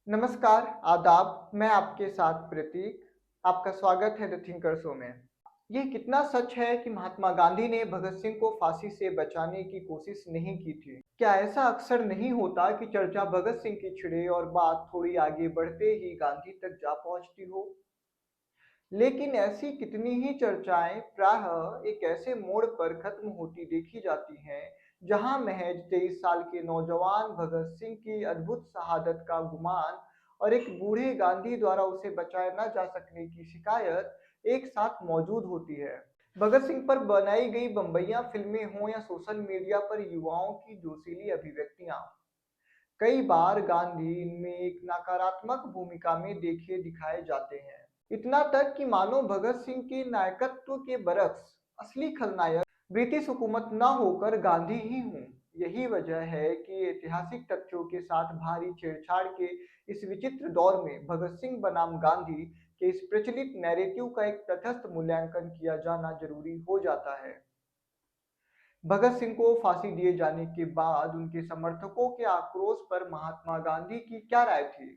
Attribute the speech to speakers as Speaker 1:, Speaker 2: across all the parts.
Speaker 1: नमस्कार, आदाब। मैं आपके साथ प्रतीक। आपका स्वागत है द थिंकर शो में। ये कितना सच है कि महात्मा गांधी ने भगत सिंह को फांसी से बचाने की कोशिश नहीं की थी? क्या ऐसा अक्सर नहीं होता कि चर्चा भगत सिंह की छिड़े और बात थोड़ी आगे बढ़ते ही गांधी तक जा पहुंचती हो? लेकिन ऐसी कितनी ही चर्चाएं प्रायः एक ऐसे मोड़ पर खत्म होती देखी जाती हैं, जहां महज 23 साल के नौजवान भगत सिंह की अद्भुत शहादत का गुमान और एक बूढ़े गांधी द्वारा उसे बचाया न जा सकने की शिकायत एक साथ मौजूद होती है। भगत सिंह पर बनाई गई बम्बैया फिल्में हों या सोशल मीडिया पर युवाओं की जोशीली अभिव्यक्तियां, कई बार गांधी इनमें एक नकारात्मक भूमिका में देखे दिखाए जाते हैं। इतना तक कि मानो भगत सिंह के नायकत्व के बरक्स असली खलनायक ब्रिटिश हुकूमत न होकर गांधी ही हूँ। यही वजह है कि ऐतिहासिक तथ्यों के साथ भारी छेड़छाड़ के इस विचित्र दौर में भगत सिंह बनाम गांधी के इस प्रचलित नैरेटिव का एक तटस्थ मूल्यांकन किया जाना जरूरी हो जाता है। भगत सिंह को फांसी दिए जाने के बाद उनके समर्थकों के आक्रोश पर महात्मा गांधी की क्या राय थी?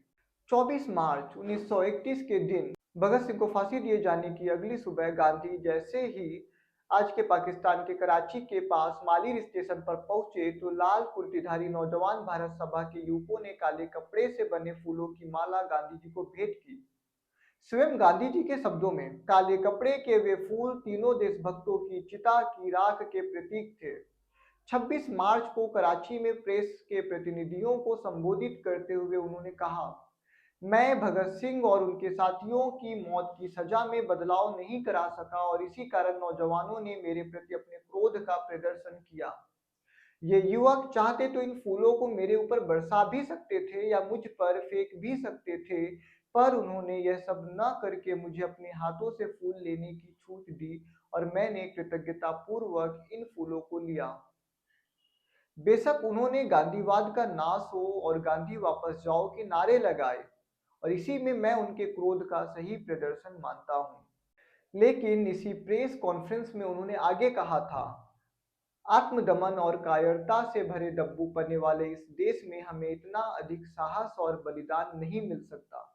Speaker 1: 24 मार्च 1931 के दिन भगत सिंह को फांसी दिए जाने की अगली सुबह गांधी जैसे ही आज के पाकिस्तान के कराची के पास मालिर स्टेशन पर पहुंचे तो लाल कुर्तीधारी नौजवान भारत सभा के युवकों ने काले कपड़े से बने फूलों की माला गांधी जी को भेंट की। स्वयं गांधी जी के शब्दों में, काले कपड़े के वे फूल तीनों देशभक्तों की चिता की राख के प्रतीक थे। 26 मार्च को कराची में प्रेस के प्रतिनिधियों को संबोधित करते हुए उन्होंने कहा, मैं भगत सिंह और उनके साथियों की मौत की सजा में बदलाव नहीं करा सका और इसी कारण नौजवानों ने मेरे प्रति अपने क्रोध का प्रदर्शन किया। ये युवक चाहते तो इन फूलों को मेरे ऊपर बरसा भी सकते थे या मुझ पर फेंक भी सकते थे, पर उन्होंने यह सब न करके मुझे अपने हाथों से फूल लेने की छूट दी और मैंने कृतज्ञतापूर्वक इन फूलों को लिया। बेशक उन्होंने गांधीवाद का नाश हो और गांधी वापस जाओ के नारे लगाए और इसी में मैं उनके क्रोध का सही प्रदर्शन मानता हूँ। लेकिन इसी प्रेस कॉन्फ्रेंस में उन्होंने आगे कहा था, आत्मदमन और कायरता से भरे दब्बू पने वाले इस देश में हमें इतना अधिक साहस और बलिदान नहीं मिल सकता।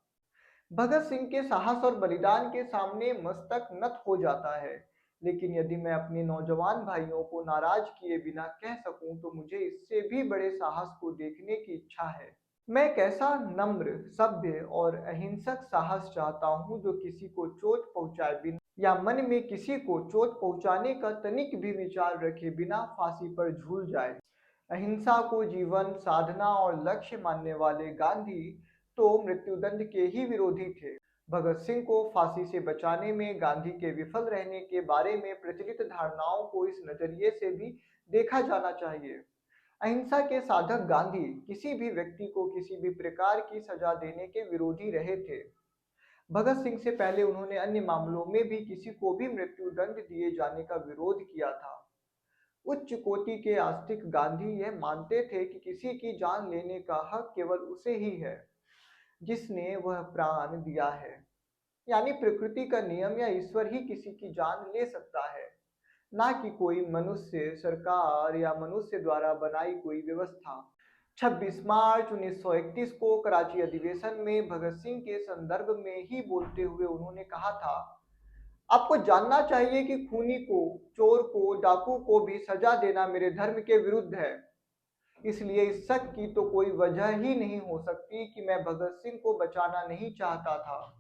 Speaker 1: भगत सिंह के साहस और बलिदान के सामने मस्तक नत हो जाता है, लेकिन यदि मैं अपने नौजवान भाइयों को नाराज किए बिना कह सकूं तो मुझे इससे भी बड़े साहस को देखने की इच्छा है। मैं एक ऐसा नम्र, सभ्य और अहिंसक साहस चाहता हूं जो किसी को चोट पहुंचाए बिना या मन में किसी को चोट पहुंचाने का तनिक भी विचार रखे बिना फांसी पर झूल जाए। अहिंसा को जीवन साधना और लक्ष्य मानने वाले गांधी तो मृत्युदंड के ही विरोधी थे। भगत सिंह को फांसी से बचाने में गांधी के विफल रहने के बारे में प्रचलित धारणाओं को इस नजरिए से भी देखा जाना चाहिए। अहिंसा के साधक गांधी किसी भी व्यक्ति को किसी भी प्रकार की सजा देने के विरोधी रहे थे। भगत सिंह से पहले उन्होंने अन्य मामलों में भी किसी को भी मृत्युदंड दिए जाने का विरोध किया था। उच्च कोटि के आस्तिक गांधी यह मानते थे कि किसी की जान लेने का हक केवल उसे ही है जिसने वह प्राण दिया है, यानी प्रकृति का नियम या ईश्वर ही किसी की जान ले सकता है, ना कि कोई मनुष्य, सरकार या मनुष्य द्वारा बनाई कोई व्यवस्था। 26 मार्च 1931 को कराची अधिवेशन में भगत सिंह के संदर्भ में ही बोलते हुए उन्होंने कहा था, आपको जानना चाहिए कि खूनी को, चोर को, डाकू को भी सजा देना मेरे धर्म के विरुद्ध है। इसलिए इस शक की तो कोई वजह ही नहीं हो सकती कि मैं भगत सिंह को बचाना नहीं चाहता था।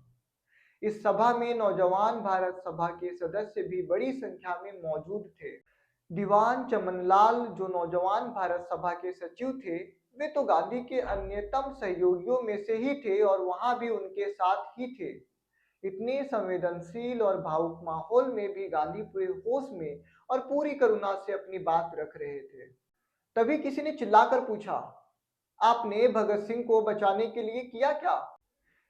Speaker 1: इस सभा में नौजवान भारत सभा के सदस्य भी बड़ी संख्या में मौजूद थे। दीवान चमनलाल जो नौजवान भारत सभा के सचिव थे, वे तो गांधी के अन्यतम सहयोगियों में से ही थे और वहां भी उनके साथ ही थे। इतने संवेदनशील और भावुक माहौल में भी गांधी पूरे होश में और पूरी करुणा से अपनी बात रख रहे थे। तभी किसी ने चिल्लाकर पूछा, आपने भगत सिंह को बचाने के लिए किया क्या?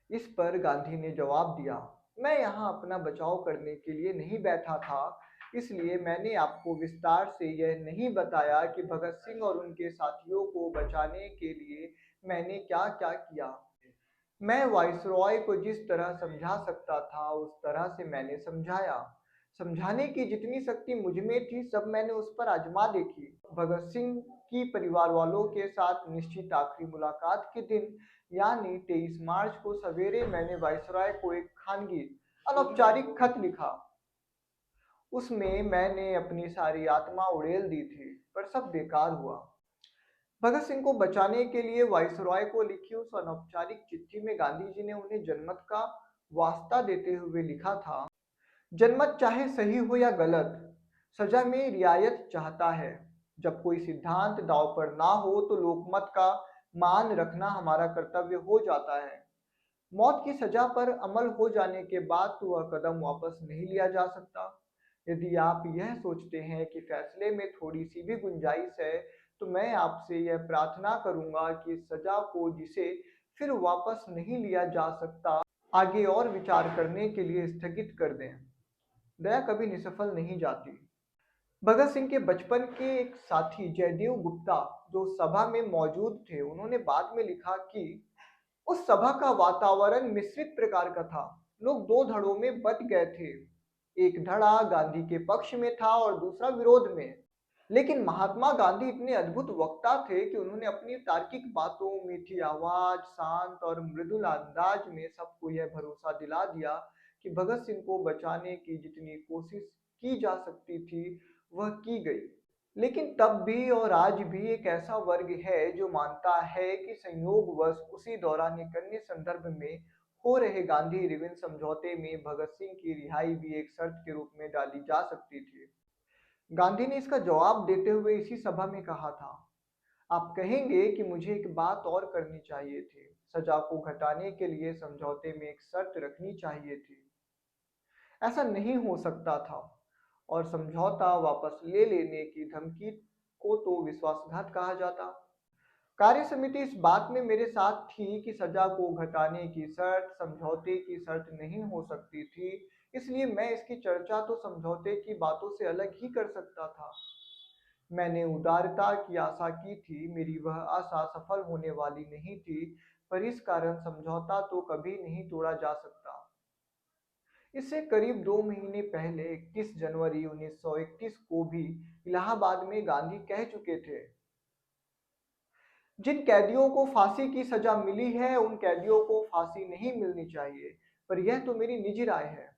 Speaker 1: इस पर गांधी ने जवाब दिया, मैं यहाँ अपना बचाव करने के लिए नहीं बैठा था, इसलिए मैंने आपको विस्तार से यह नहीं बताया कि भगत सिंह और उनके साथियों को बचाने के लिए मैंने क्या क्या किया। मैं वाइसरॉय को जिस तरह समझा सकता था उस तरह से मैंने समझाया। समझाने की जितनी शक्ति मुझ में थी सब मैंने उस पर आजमा देखी। भगत सिंह कि परिवार वालों के साथ निश्चित आखिरी मुलाकात के दिन यानी 23 मार्च को सवेरे मैंने वायसराय को एक खानगी अनौपचारिक खत लिखा। उसमें मैंने अपनी सारी आत्मा उड़ेल दी थी, पर सब बेकार हुआ। भगत सिंह को बचाने के लिए वायसरॉय को लिखी उस अनौपचारिक चिट्ठी में गांधी जी ने उन्हें जनमत का वास्ता देते हुए लिखा था, जनमत चाहे सही हो या गलत, सजा में रियायत चाहता है। जब कोई सिद्धांत दांव पर ना हो तो लोकमत का मान रखना हमारा कर्तव्य हो जाता है। मौत की सजा पर अमल हो जाने के बाद तो वह कदम वापस नहीं लिया जा सकता। यदि आप यह सोचते हैं कि फैसले में थोड़ी सी भी गुंजाइश है, तो मैं आपसे यह प्रार्थना करूंगा कि इस सजा को, जिसे फिर वापस नहीं लिया जा सकता, आगे और विचार करने के लिए स्थगित कर दें। दया कभी निसफल नहीं जाती। भगत सिंह के बचपन के एक साथी जयदेव गुप्ता, जो सभा में मौजूद थे, उन्होंने बाद में लिखा कि उस सभा का वातावरण मिश्रित प्रकार का था। लोग दो धड़ों में बट गए थे। एक धड़ा गांधी के पक्ष में था और दूसरा विरोध में। लेकिन महात्मा गांधी इतने अद्भुत वक्ता थे कि उन्होंने अपनी तार्किक बातों, मीठी आवाज, शांत और मृदुल अंदाज में सबको यह भरोसा दिला दिया कि भगत सिंह को बचाने की जितनी कोशिश की जा सकती थी, वह की गई। लेकिन तब भी और आज भी एक ऐसा वर्ग है जो मानता है कि संयोगवश उसी दौरान एक अन्य संदर्भ में हो रहे गांधी इरविन समझौते में भगत सिंह की रिहाई भी एक शर्त के रूप में डाली जा सकती थी। गांधी ने इसका जवाब देते हुए इसी सभा में कहा था, आप कहेंगे कि मुझे एक बात और करनी चाहिए थी, सजा को घटाने के लिए समझौते में एक शर्त रखनी चाहिए थी। ऐसा नहीं हो सकता था, और समझौता वापस ले लेने की धमकी को तो विश्वासघात कहा जाता। कार्य समिति इस बात में मेरे साथ थी कि सजा को घटाने की शर्त समझौते की शर्त नहीं हो सकती थी, इसलिए मैं इसकी चर्चा तो समझौते की बातों से अलग ही कर सकता था। मैंने उदारता की आशा की थी, मेरी वह आशा सफल होने वाली नहीं थी, पर इस कारण समझौता तो कभी नहीं तोड़ा जा सकता। इससे करीब 2 महीने पहले 31 जनवरी 1931 को भी इलाहाबाद में गांधी कह चुके थे, जिन कैदियों को फांसी की सजा मिली है उन कैदियों को फांसी नहीं मिलनी चाहिए, पर यह तो मेरी निजी राय है।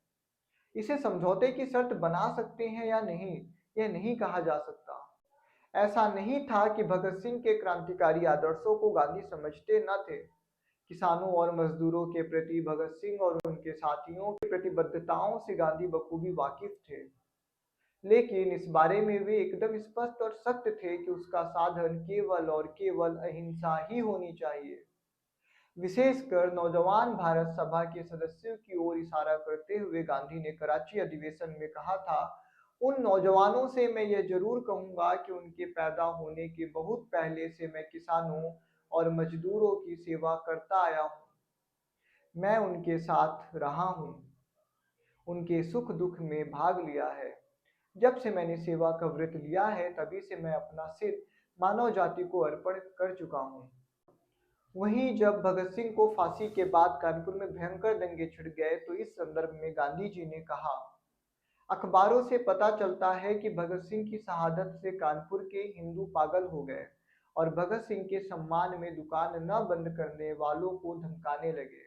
Speaker 1: इसे समझौते की शर्त बना सकते हैं या नहीं, यह नहीं कहा जा सकता। ऐसा नहीं था कि भगत सिंह के क्रांतिकारी आदर्शों को गांधी समझते न थे। किसानों और मजदूरों के प्रति भगत सिंह और उनके साथियों की प्रतिबद्धताओं से गांधी बखूबी वाकिफ थे। लेकिन इस बारे में वे एकदम स्पष्ट और सत्य थे कि उसका साधन केवल और केवल अहिंसा ही होनी चाहिए। विशेषकर नौजवान भारत सभा के सदस्यों की ओर इशारा करते हुए गांधी ने कराची अधिवेशन में कहा था, उन नौजवानों से मैं यह जरूर कहूंगा कि उनके पैदा होने के बहुत पहले से मैं किसानों और मजदूरों की सेवा करता आया हूँ। मैं उनके साथ रहा हूँ, उनके सुख दुख में भाग लिया है। जब से मैंने सेवा का व्रत लिया है, तभी से मैं अपना सिर मानव जाति को अर्पण कर चुका हूँ। वहीं जब भगत सिंह को फांसी के बाद कानपुर में भयंकर दंगे छिड़ गए, तो इस संदर्भ में गांधी जी ने कहा, अखबारों से पता चलता है कि भगत सिंह की शहादत से कानपुर के हिंदू पागल हो गए और भगत सिंह के सम्मान में दुकान न बंद करने वालों को धमकाने लगे।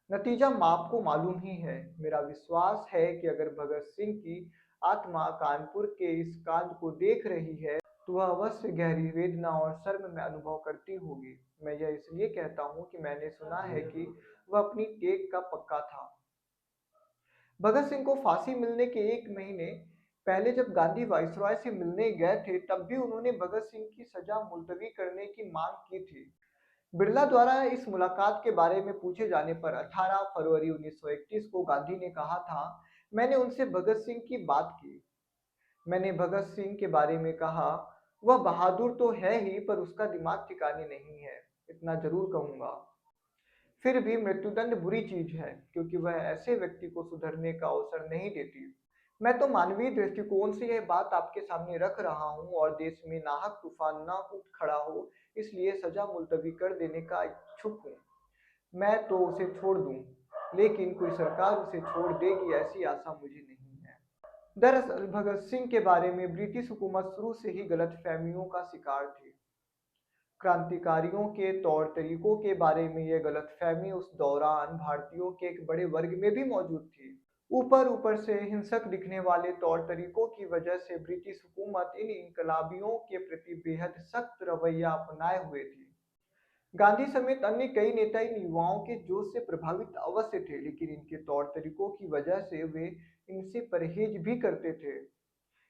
Speaker 1: नतीजा आपको मालूम ही है। मेरा विश्वास है कि अगर भगत सिंह की आत्मा कानपुर के इस कांड को देख रही है, तो वह अवश्य गहरी वेदना और शर्म में अनुभव करती होगी। मैं यह इसलिए कहता हूँ कि मैंने सुना है कि वह अपनी टेक का पक्का था। भगत सिंह को फांसी मिलने के 1 महीने पहले जब गांधी वाइसरॉय से मिलने गए थे, तब भी उन्होंने भगत सिंह की सजा मुलतवी करने की मांग की थी। बिरला द्वारा इस मुलाकात के बारे में पूछे जाने पर 18 फरवरी 1931 को गांधी ने कहा था, मैंने उनसे भगत सिंह की बात की। मैंने भगत सिंह के बारे में कहा, वह बहादुर तो है ही, पर उसका दिमाग ठिकाने नहीं है, इतना जरूर कहूंगा। फिर भी मृत्युदंड बुरी चीज है, क्योंकि वह ऐसे व्यक्ति को सुधरने का अवसर नहीं देती। मैं तो मानवीय दृष्टिकोण से यह बात आपके सामने रख रहा हूँ और देश में नाहक तूफान न उठ खड़ा हो, इसलिए सजा मुलतवी कर देने का इच्छुक हूँ। मैं तो उसे छोड़ दूं, लेकिन कोई सरकार उसे छोड़ देगी ऐसी आशा मुझे नहीं है। दरअसल भगत सिंह के बारे में ब्रिटिश हुकूमत शुरू से ही गलतफहमियों का शिकार थी। क्रांतिकारियों के तौर तरीकों के बारे में यह गलतफहमी उस दौरान भारतीयों के एक बड़े वर्ग में भी मौजूद थी। ऊपर ऊपर से हिंसक दिखने वाले तौर तरीकों की वजह से ब्रिटिश हुकूमत इन इनकलाबियों के प्रति बेहद सख्त रवैया अपनाए हुए थी। गांधी समेत अन्य कई नेता इन युवाओं के जोश से प्रभावित अवश्य थे, लेकिन इनके तौर तरीकों की वजह से वे इनसे परहेज भी करते थे।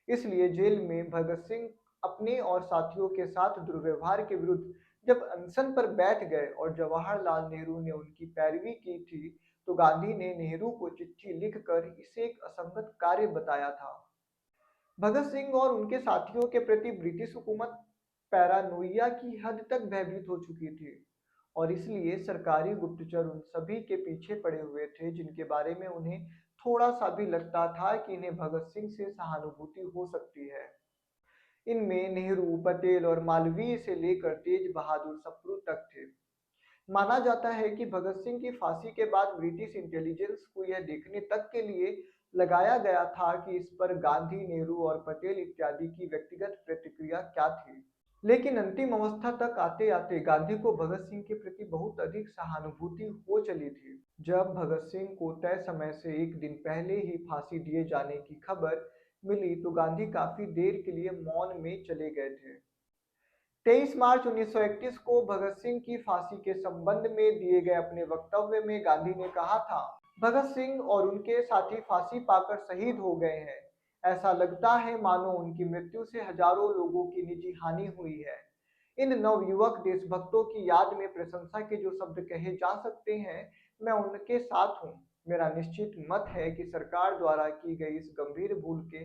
Speaker 1: इसलिए जेल में भगत सिंह अपने और साथियों के साथ दुर्व्यवहार के विरुद्ध जब अनशन पर बैठ गए और जवाहरलाल नेहरू ने उनकी पैरवी की थी, तो गांधी ने नेहरू को चिट्ठी लिखकर इसे एक असंगत कार्य बताया था। भगत सिंह और उनके साथियों के प्रति ब्रिटिश हुकूमत पैरानोइया की हद तक भयभीत हो चुकी थी और इसलिए सरकारी गुप्तचर उन सभी के पीछे पड़े हुए थे जिनके बारे में उन्हें थोड़ा सा भी लगता था कि इन्हें भगत सिंह से सहानुभूति हो सकती है। इनमें नेहरू, पटेल और मालवीय से लेकर तेज बहादुर सप्रू तक थे। माना जाता है कि भगत सिंह की फांसी के बाद ब्रिटिश इंटेलिजेंस को यह देखने तक के लिए लगाया गया था कि इस पर गांधी, नेहरू और पटेल इत्यादि की व्यक्तिगत प्रतिक्रिया क्या थी। लेकिन अंतिम अवस्था तक आते आते गांधी को भगत सिंह के प्रति बहुत अधिक सहानुभूति हो चली थी। जब भगत सिंह को तय समय से एक दिन पहले ही फांसी दिए जाने की खबर मिली तो गांधी काफी देर के लिए मौन में चले गए थे। 23 मार्च 1931 को भगत सिंह की फांसी के संबंध में दिए गए अपने वक्तव्य में गांधी ने कहा था, भगत सिंह और उनके साथी फांसी पाकर शहीद हो गए हैं। ऐसा लगता है मानो उनकी मृत्यु से हजारों लोगों की निजी हानि हुई है। इन नवयुवक देशभक्तों की याद में प्रशंसा के जो शब्द कहे जा सकते हैं, मैं उनके साथ हूँ। मेरा निश्चित मत है कि सरकार द्वारा की गई इस गंभीर भूल के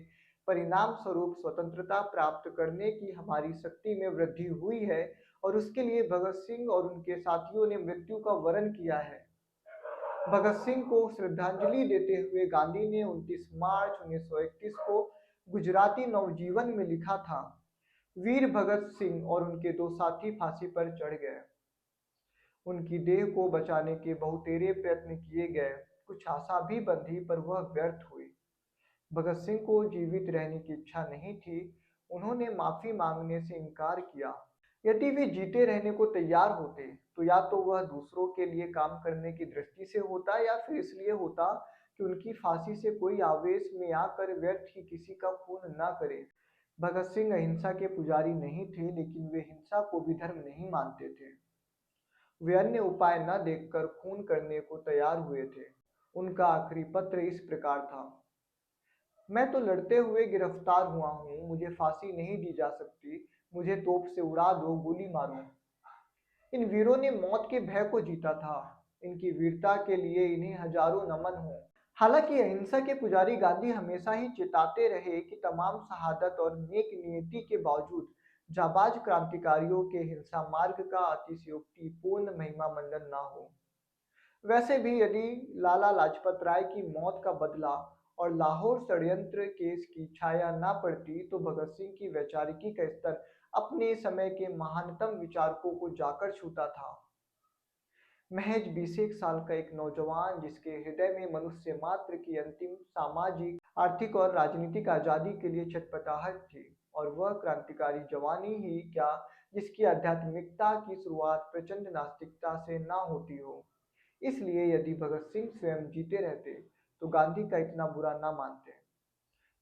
Speaker 1: परिणाम स्वरूप स्वतंत्रता प्राप्त करने की हमारी शक्ति में वृद्धि हुई है और उसके लिए भगत सिंह और उनके साथियों ने मृत्यु का वरण किया है। भगत सिंह को श्रद्धांजलि देते हुए गांधी ने 29 मार्च 1931 को गुजराती नवजीवन में लिखा था, वीर भगत सिंह और उनके दो साथी फांसी पर चढ़ गए। उनकी देह को बचाने के बहुतेरे प्रयत्न किए गए, कुछ आशा भी बंधी पर वह व्यर्थ हुई। भगत सिंह को जीवित रहने की इच्छा नहीं थी। उन्होंने माफी मांगने से इनकार किया। यदि वे जीते रहने को तैयार होते तो या तो वह दूसरों के लिए काम करने की दृष्टि से होता या फिर इसलिए होता कि उनकी फांसी से कोई आवेश में आकर व्यर्थ ही किसी का खून न करे। भगत सिंह अहिंसा के पुजारी नहीं थे, लेकिन वे हिंसा को भी धर्म नहीं मानते थे। वे अन्य उपाय न देखकर खून करने को तैयार हुए थे। उनका आखिरी पत्र इस प्रकार था, मैं तो लड़ते हुए गिरफ्तार हुआ हूँ, मुझे फांसी नहीं दी जा सकती, मुझे तोप से उड़ा दो, गोली मारो। इन वीरों ने मौत के भय को जीता था। इनकी वीरता के लिए इन्हें हजारों नमन हो। हालांकि अहिंसा के पुजारी गांधी हमेशा ही चेताते रहे कि तमाम शहादत और नेक नियति के बावजूद जाबाज क्रांतिकारियों के हिंसा मार्ग का अतिशयोक्तिपूर्ण महिमा मंडन न हो। वैसे भी यदि लाला लाजपत राय की मौत का बदला और लाहौर षड्यंत्र केस की छाया न पड़ती तो भगत सिंह की वैचारिकी का स्तर अपने समय के महानतम विचारकों को जाकर छूता था। महज 21 साल का एक नौजवान जिसके हृदय में मनुष्य मात्र की अंतिम सामाजिक, आर्थिक और राजनीतिक आजादी के लिए छटपटाहट थी, और वह क्रांतिकारी जवानी ही क्या जिसकी आध्यात्मिकता की शुरुआत प्रचंड नास्तिकता से ना होती हो। इसलिए यदि भगत सिंह स्वयं जीते रहते तो गांधी का इतना बुरा ना मानते।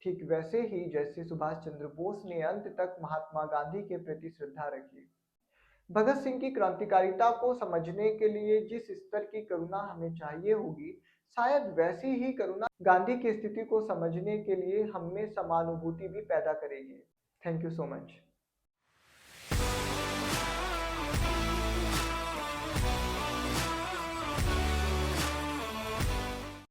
Speaker 1: ठीक वैसे ही जैसे सुभाष चंद्र बोस ने अंत तक महात्मा गांधी के प्रति श्रद्धा रखी। भगत सिंह की क्रांतिकारिता को समझने के लिए जिस स्तर की करुणा हमें चाहिए होगी, शायद वैसी ही करुणा गांधी की स्थिति को समझने के लिए हम में समानुभूति भी पैदा करेगी। Thank you so much.